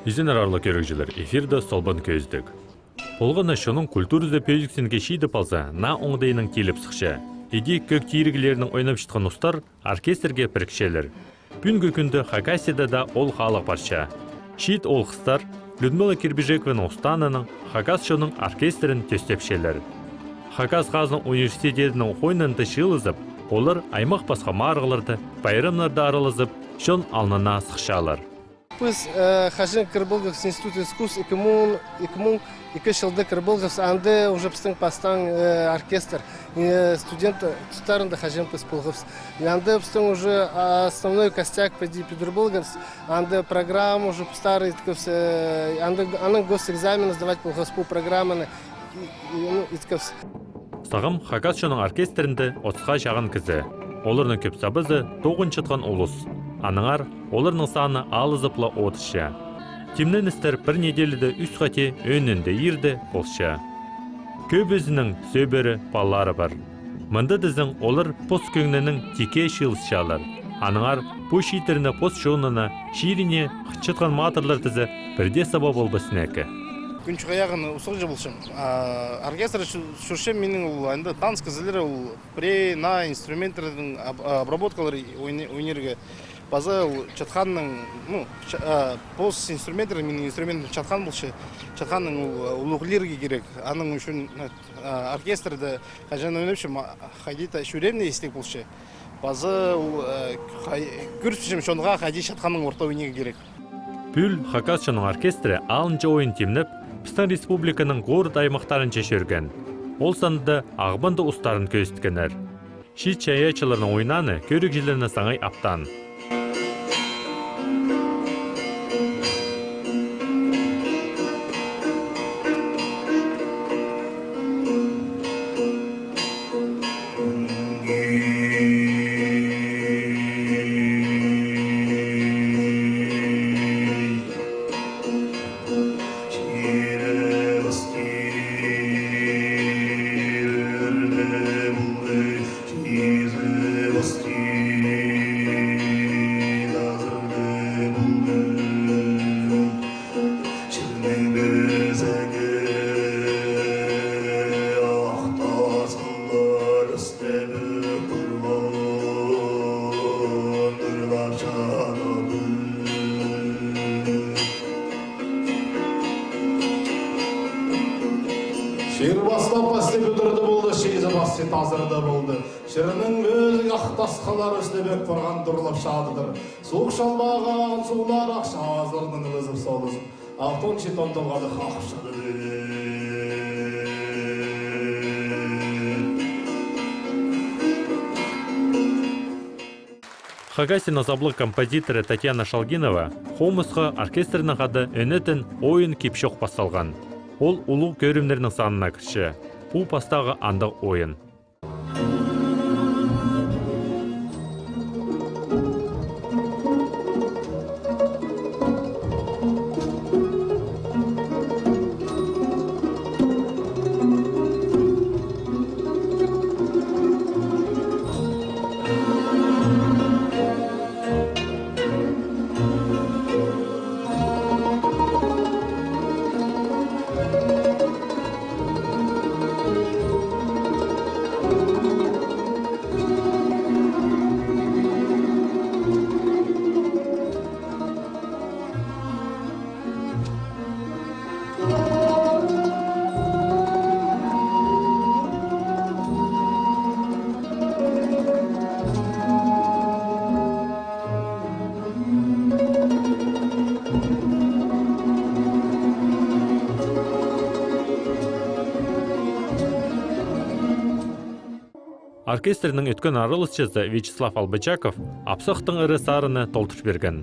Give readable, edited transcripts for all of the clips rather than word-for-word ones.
Изен арарлы көрікжілер, эфирді солбан көздік. Болғаны шының культурызды пөзіксінге шейді палса, на оңдайының келіп сықша. Еге көк тиіргілерінің ойнап шытқан ұстар оркестрге бірікшелер. Бүгінгі күнді Хакасияда да ол халық барша. Шейд ол қыстар Людмила Кирбежекованың ұстанының Хакас шының оркестрін төстепшелер. Хакас Қазының университетінің ойнанды шылызып, олар аймақ басқа марғыларды, байрамларды аралызып, шын алнына сықшалар. Biz Хажин Кырбылгов институт искусств 2002 жылда Кырбылгов анды уже пстың пастан оркестр студент тутарында Хажин Пылгов. Анды пстың уже основной костяк поди Петербургов, анды программа уже старый анды госэкзамен сдавать Пылговскую программаны итков. Сағым Хакас шының оркестрінде отқа жағын кізі. Оларның көп сабызы тоғын чытқан олыс. Аныңар, оларның саны алызыпла отыша. Тимнен істер бір неделіде үс қате өнінде ерді болша. Көп өзінің сөбері балары бар. Мұнда дізің олар пост көңнінің теке шылысшалар. Аныңар, бұл шейтеріне пост жоғынына ширине чытқан матырлар тізі бірде саба болбасын әкі. Күнші қаяғын ұсық жы болшым. Оркестр шүршем менің әнді таныс кізілері пре, на инструменттердің обработкалары ойнерге. База чатханның, пост инструменттері менің инструментім чатхан болшы. Чатханның ұлықлерге керек. Аның үшін оркестрді қажан ойнапшым, қайдейті шөремне естек болшы. База көрсішім шонға қайдей чатханның орта ойнеге керек. Бүл Хакас шының оркестрі алынча ойын темніп, Пістан республиканың ғорд аймақтарын чешерген. Ол санды ағбанды ұстарын көстікенер. Шит чаячыларының ойнаны көрік желеріне саңай аптан. Şiir бастап басты бүдірді болды, шейзі басты тазырды болды. Шырының өзі ақтасқалар үстебек бұрған дұрлап шадыдыр. Суық шалбаған сулар ақша азырының өзіп солызым. Алтон шетон толғады қақшыды. Хакасина заблық композиторы Татьяна Шалгинова Хомысқа оркестрінің қады өнетін ойын кепшоқ басталған. Ол ұлық көрімдерінің санына кірші. Бұл пастағы андық ойын. Оркестрінің өткен арылысшысы Вячеслав Албычаков апсықтың ірі сарыны толтырып берген.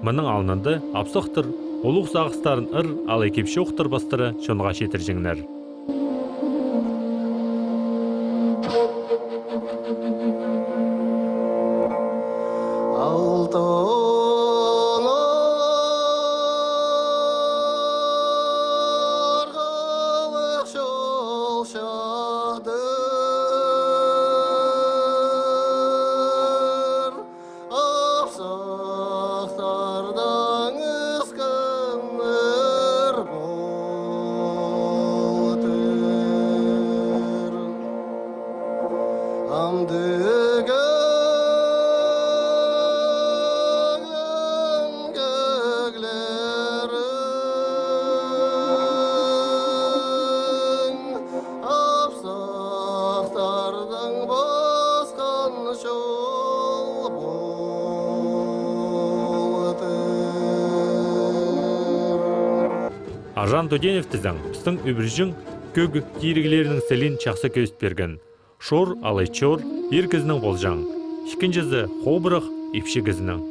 Мұның алынынды апсықтыр, олық сағыстарын ыр, ал екепші оқтыр бастыры шонға шетір жеңнер. Аржан Төденев тізің, біздің өбіржің көк тиіргілерінің селін чақсы көзіп берген. Шор, алай чор, ер кізінің болжаң. Шікінжізі қобырық, епші кізінің.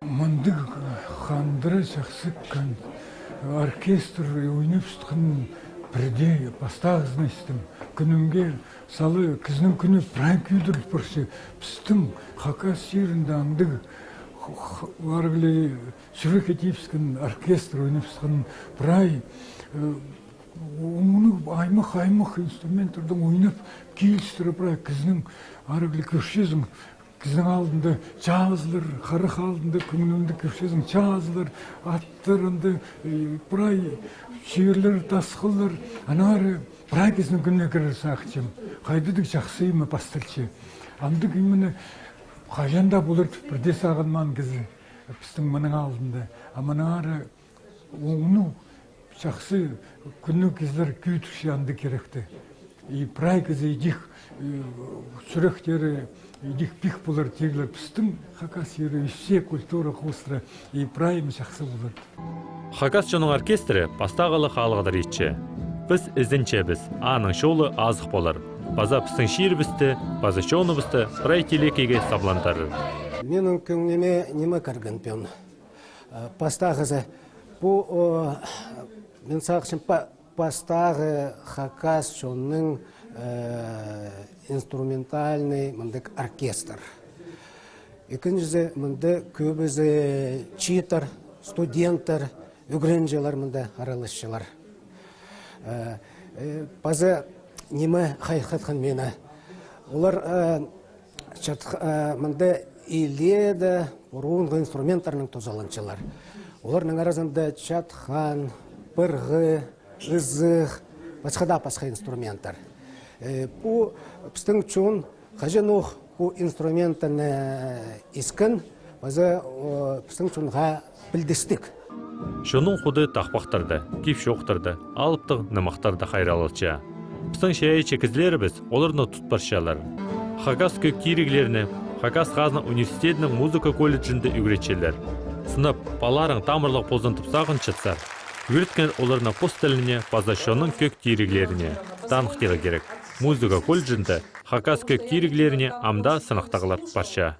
Мандык хандыры жақсыққан оркестр ойнап шыққан бірде бастағызмайстым. Күнімге салы кізінің күні прай күйдіріп бірсе, біздің Хакас жерінде аңдық варғылы Сүрекетевскін оркестр ойнап шыққан прай оны аймақ инструменттердің ойнап кейістіріп прай кізінің арғылы көршезің кіздің алдында жазылыр, қарық алдында күңінімді көшесің жазылыр, аттырынды, бұрай шүйерлер, тасқылыр, анары бұрай кіздің күніне кірір сақчым. Қайдыдық жақсыйымы бастырчы. Андық имені қажанда болыр бірде сағынман кізі, біздің мұның алдында. Аманары оңыну жақсы күнні кізлер күйтікші анды керекті. Бұрай кізі едік сүректері, идих пих булар теглер пстым Хакас ері все культура хустра и прайым жақсы булар. Хакас жоның оркестрі бастағалы қалығыдар етші. Біз ізінче біз, аның шолы азық болар. База пістің шиыр бісті, база шоны бісті, прай телекеге саблантарыр. Менің көңнеме немі кірген пен. Пастағызы, бұл мен сақшым пастағы Хакас жоның инструментальный мындык оркестр. Екіншісі мынды көбізі читер, студенттер, үгренжелер мынды аралысшылар. Базы немі қайқатқан мені. Олар мынды иледі бұрынғы инструменттерінің тозаланчылар. Оларның арасында чатхан, пырғы, ызық, басқа инструменттер. Бұл біздің үшін қажынуқ бұл инструментін искін, біздің үшін білдістік. Шоның құды тақпақтарды, кеп шоқтарды, алыптық нымақтарды қайралылча. Біздің шәйі чекізлері біз оларны тұтпаршалар. Хакас көк тиріглеріні Хакас Қазна университетінің музыка колледжінде үгретшелер. Сынып, баларың тамырлық позынтып сағын чытсар. Үгреткен оларына пост тіліне базашоның көк тиріглеріне танықтығы керек. Музыка колледжінде Хакас көк тиріглеріне амда сынақтағылар парша.